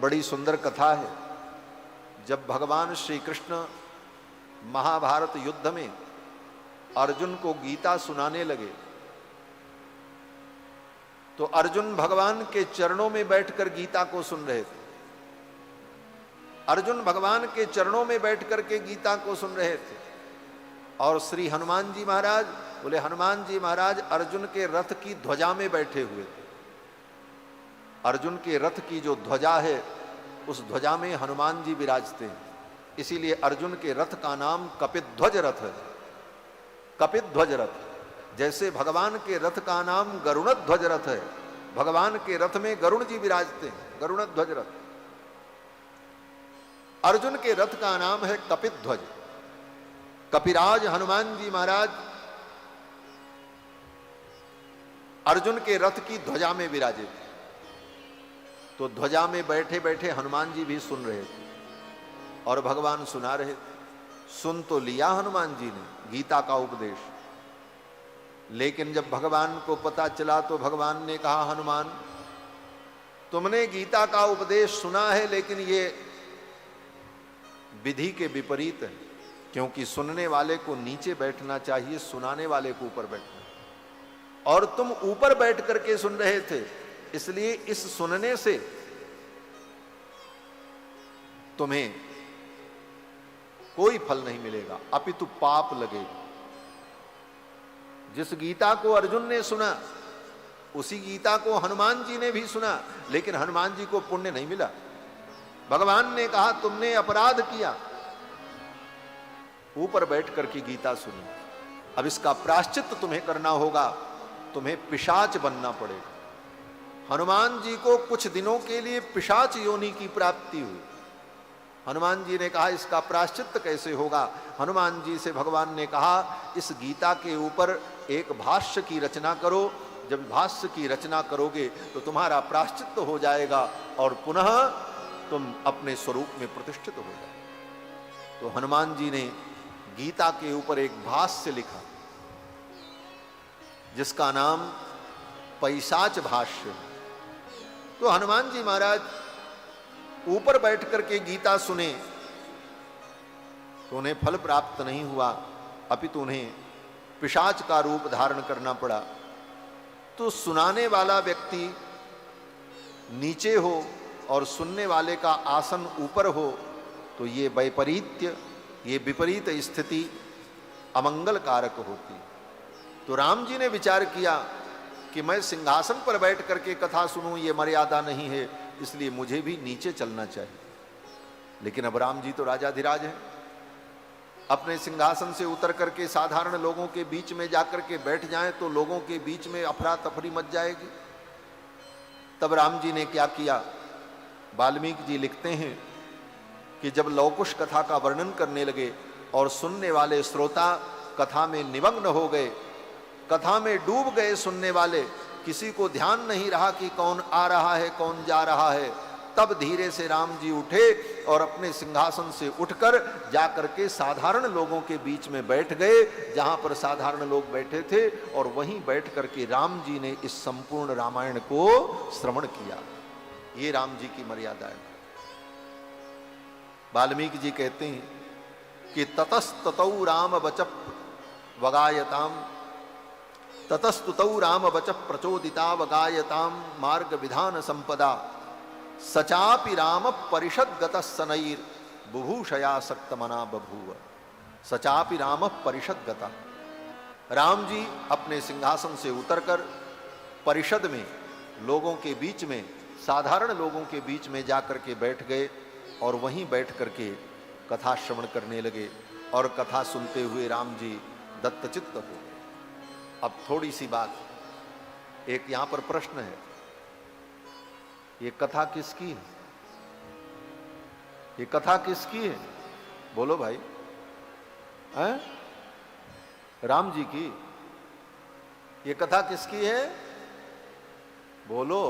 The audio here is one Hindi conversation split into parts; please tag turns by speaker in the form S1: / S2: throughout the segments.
S1: बड़ी सुंदर कथा है। जब भगवान श्री कृष्ण महाभारत युद्ध में अर्जुन को गीता सुनाने लगे तो अर्जुन भगवान के चरणों में बैठकर गीता को सुन रहे थे। अर्जुन भगवान के चरणों में बैठकर के गीता को सुन रहे थे और श्री हनुमान जी महाराज बोले, हनुमान जी महाराज अर्जुन के रथ की ध्वजा में बैठे हुए थे। अर्जुन के रथ की जो ध्वजा है उस ध्वजा में हनुमान जी विराजते हैं, इसीलिए अर्जुन के रथ का नाम कपिध्वज रथ है। कपिध्वज रथ, जैसे भगवान के रथ का नाम गरुणध्वज रथ है, भगवान के रथ में गरुण जी विराजते हैं, गरुणध्वज रथ। अर्जुन के रथ का नाम है कपिध्वज। कपिराज हनुमान जी महाराज अर्जुन के रथ की ध्वजा में विराजे थे। तो ध्वजा में बैठे बैठे हनुमान जी भी सुन रहे थे और भगवान सुना रहे थे। सुन तो लिया हनुमान जी ने गीता का उपदेश, लेकिन जब भगवान को पता चला तो भगवान ने कहा, हनुमान तुमने गीता का उपदेश सुना है लेकिन ये विधि के विपरीत है, क्योंकि सुनने वाले को नीचे बैठना चाहिए, सुनाने वाले को ऊपर बैठना, और तुम ऊपर बैठ करके सुन रहे थे, इसलिए इस सुनने से तुम्हें कोई फल नहीं मिलेगा, अपितु पाप लगेगा। जिस गीता को अर्जुन ने सुना उसी गीता को हनुमान जी ने भी सुना, लेकिन हनुमान जी को पुण्य नहीं मिला। भगवान ने कहा तुमने अपराध किया, ऊपर बैठ करके गीता सुनी, अब इसका प्रायश्चित तुम्हें करना होगा, तुम्हें पिशाच बनना पड़ेगा। हनुमान जी को कुछ दिनों के लिए पिशाच योनि की प्राप्ति हुई। हनुमान जी ने कहा इसका प्रायश्चित कैसे होगा? हनुमान जी से भगवान ने कहा इस गीता के ऊपर एक भाष्य की रचना करो, जब भाष्य की रचना करोगे तो तुम्हारा प्रायश्चित हो जाएगा और पुनः तुम अपने स्वरूप में प्रतिष्ठित हो जाओ। तो हनुमान जी ने गीता के ऊपर एक भाष्य लिखा जिसका नाम पैशाच भाष्य। तो हनुमान जी महाराज ऊपर बैठ करके गीता सुने तो उन्हें फल प्राप्त नहीं हुआ, अपितु उन्हें पिशाच का रूप धारण करना पड़ा। तो सुनाने वाला व्यक्ति नीचे हो और सुनने वाले का आसन ऊपर हो तो ये वैपरीत्य, ये विपरीत स्थिति अमंगल कारक होती। तो राम जी ने विचार किया कि मैं सिंहासन पर बैठ करके कथा सुनूं, ये मर्यादा नहीं है, इसलिए मुझे भी नीचे चलना चाहिए। लेकिन अब राम जी तो राजाधिराज हैं, अपने सिंहासन से उतर करके साधारण लोगों के बीच में जाकर के बैठ जाएं तो लोगों के बीच में अफरा तफरी मच जाएगी। तब राम जी ने क्या किया? वाल्मीकि जी लिखते हैं कि जब लवकुश कथा का वर्णन करने लगे और सुनने वाले श्रोता कथा में निमग्न हो गए, कथा में डूब गए, सुनने वाले किसी को ध्यान नहीं रहा कि कौन आ रहा है कौन जा रहा है, तब धीरे से राम जी उठे और अपने सिंहासन से उठकर जाकर के साधारण लोगों के बीच में बैठ गए जहां पर साधारण लोग बैठे थे, और वहीं बैठ करके राम जी ने इस संपूर्ण रामायण को श्रवण किया। ये राम जी की मर्यादा है। वाल्मीकि जी कहते हैं कि ततस्ततौ राम वच वगायताम, ततस्तुतौ राम वच प्रचोदिता वगायताम मार्ग विधान संपदा, सचापि राम परिषद गतः सनैर बुभूषया सक्तमना बभूव। सचापि राम परिषद गता, राम जी अपने सिंहासन से उतरकर परिषद में, लोगों के बीच में, साधारण लोगों के बीच में जाकर के बैठ गए और वहीं बैठ करके कथा श्रवण करने लगे। और कथा सुनते हुए राम जी दत्तचित्त हो गए। अब थोड़ी सी बात, एक यहां पर प्रश्न है, ये कथा किसकी है? ये कथा किसकी है? बोलो भाई, हैं? राम जी की। ये कथा किसकी है? बोलो,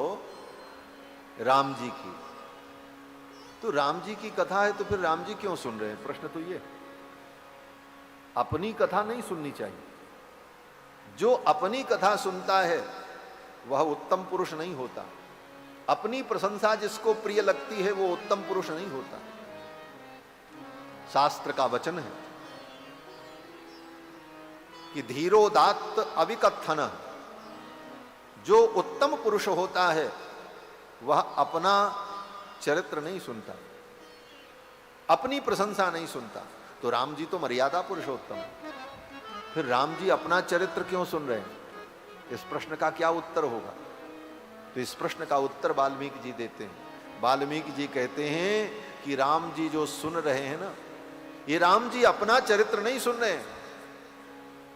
S1: राम जी की। तो राम जी की कथा है तो फिर राम जी क्यों सुन रहे हैं? प्रश्न तो ये, अपनी कथा नहीं सुननी चाहिए। जो अपनी कथा सुनता है वह उत्तम पुरुष नहीं होता। अपनी प्रशंसा जिसको प्रिय लगती है वो उत्तम पुरुष नहीं होता। शास्त्र का वचन है कि धीरोदात्त अविकथन, जो उत्तम पुरुष होता है वह अपना चरित्र नहीं सुनता, अपनी प्रशंसा नहीं सुनता। तो राम जी तो मर्यादा पुरुषोत्तम है, फिर राम जी अपना चरित्र क्यों सुन रहे हैं? इस प्रश्न का क्या उत्तर होगा? तो इस प्रश्न का उत्तर वाल्मीकि जी देते हैं। वाल्मीकि जी कहते हैं कि राम जी जो सुन रहे हैं ना, ये राम जी अपना चरित्र नहीं सुन रहे हैं।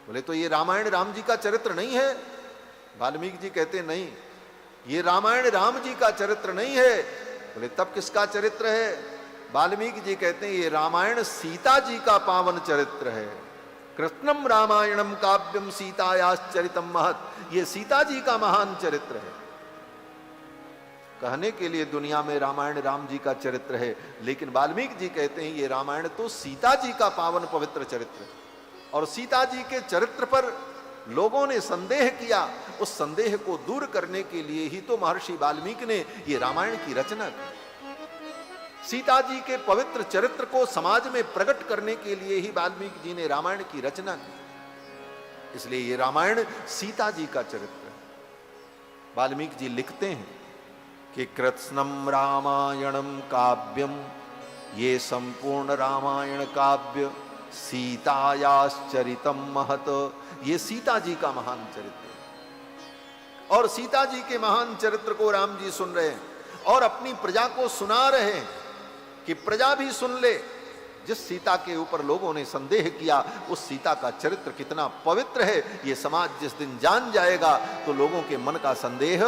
S1: बोले तो ये रामायण राम जी का चरित्र नहीं है? वाल्मीकि जी कहते नहीं, ये रामायण राम जी का चरित्र नहीं है। बोले तब किसका चरित्र है? वाल्मीकि जी कहते हैं ये रामायण सीता जी का पावन चरित्र है। कृष्णम रामायणम काव्यम सीतायाश्चरितम महत्, ये सीता जी का महान चरित्र है। कहने के लिए दुनिया में रामायण राम जी का चरित्र है, लेकिन वाल्मीकि जी कहते हैं ये रामायण तो सीता जी का पावन पवित्र चरित्र है। और सीता जी के चरित्र पर लोगों ने संदेह किया, उस संदेह को दूर करने के लिए ही तो महर्षि वाल्मीकि ने ये रामायण की रचना की। सीता जी के पवित्र चरित्र को समाज में प्रकट करने के लिए ही वाल्मीकि जी ने रामायण की रचना की। इसलिए ये रामायण सीता जी का चरित्र है। वाल्मीकि जी लिखते हैं कि कृत्स्नम रामायणम काव्यम, ये संपूर्ण रामायण काव्य सीतायाश्चरितम महत्, ये सीता जी का महान चरित्र है। और सीता जी के महान चरित्र को राम जी सुन रहे हैं और अपनी प्रजा को सुना रहे हैं कि प्रजा भी सुन ले। जिस सीता के ऊपर लोगों ने संदेह किया, उस सीता का चरित्र कितना पवित्र है, ये समाज जिस दिन जान जाएगा तो लोगों के मन का संदेह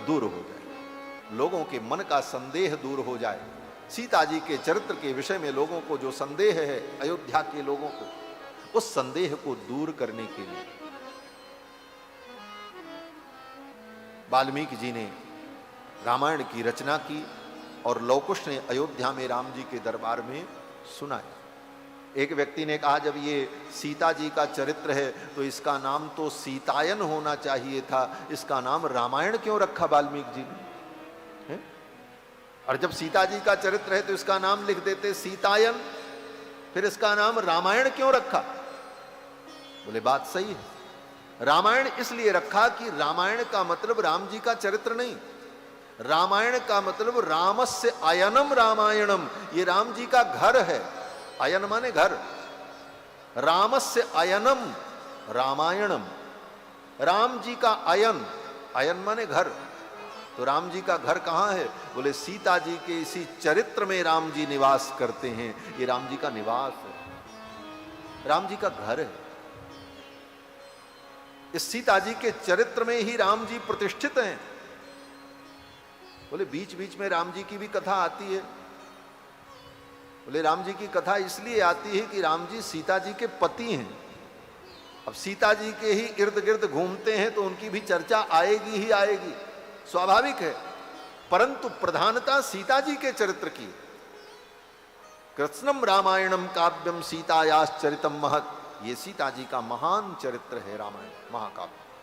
S1: दूर हो जाए। लोगों के मन का संदेह दूर हो जाए। सीता जी के चरित्र के विषय में लोगों को जो संदेह है, अयोध्या के लोगों को, उस संदेह को दूर करने के लिए वाल्मीकि जी ने रामायण की रचना की और लवकुश ने अयोध्या में राम जी के दरबार में सुनाया। एक व्यक्ति ने कहा जब ये सीता जी का चरित्र है तो इसका नाम तो सीतायन होना चाहिए था, इसका नाम रामायण क्यों रखा वाल्मीकि जी ने? और जब सीता जी का चरित्र है तो इसका नाम लिख देते सीतायन, फिर इसका नाम रामायण क्यों रखा? बोले बात सही है। रामायण इसलिए रखा कि रामायण का मतलब राम जी का चरित्र नहीं, रामायण का मतलब रामस्य अयनम रामायणम, ये राम जी का घर है। अयन माने घर, रामस्य अयनम रामायणम, राम जी का अयन, अयन माने घर। तो राम जी का घर कहां है? बोले सीता जी के इसी चरित्र में राम जी निवास करते हैं, ये राम जी का निवास है, राम जी का घर है। इस सीता जी के चरित्र में ही राम जी प्रतिष्ठित हैं। बोले बीच बीच में राम जी की भी कथा आती है। बोले राम जी की कथा इसलिए आती है कि राम जी सीता जी के पति हैं। अब सीता जी के ही इर्द गिर्द घूमते हैं तो उनकी भी चर्चा आएगी ही आएगी, स्वाभाविक है। परंतु प्रधानता सीता जी के चरित्र की। कृत्स्नम रामायणम काव्यम सीतायाश्चरितम महत्, ये सीता जी का महान चरित्र है रामायण महाकाव्य।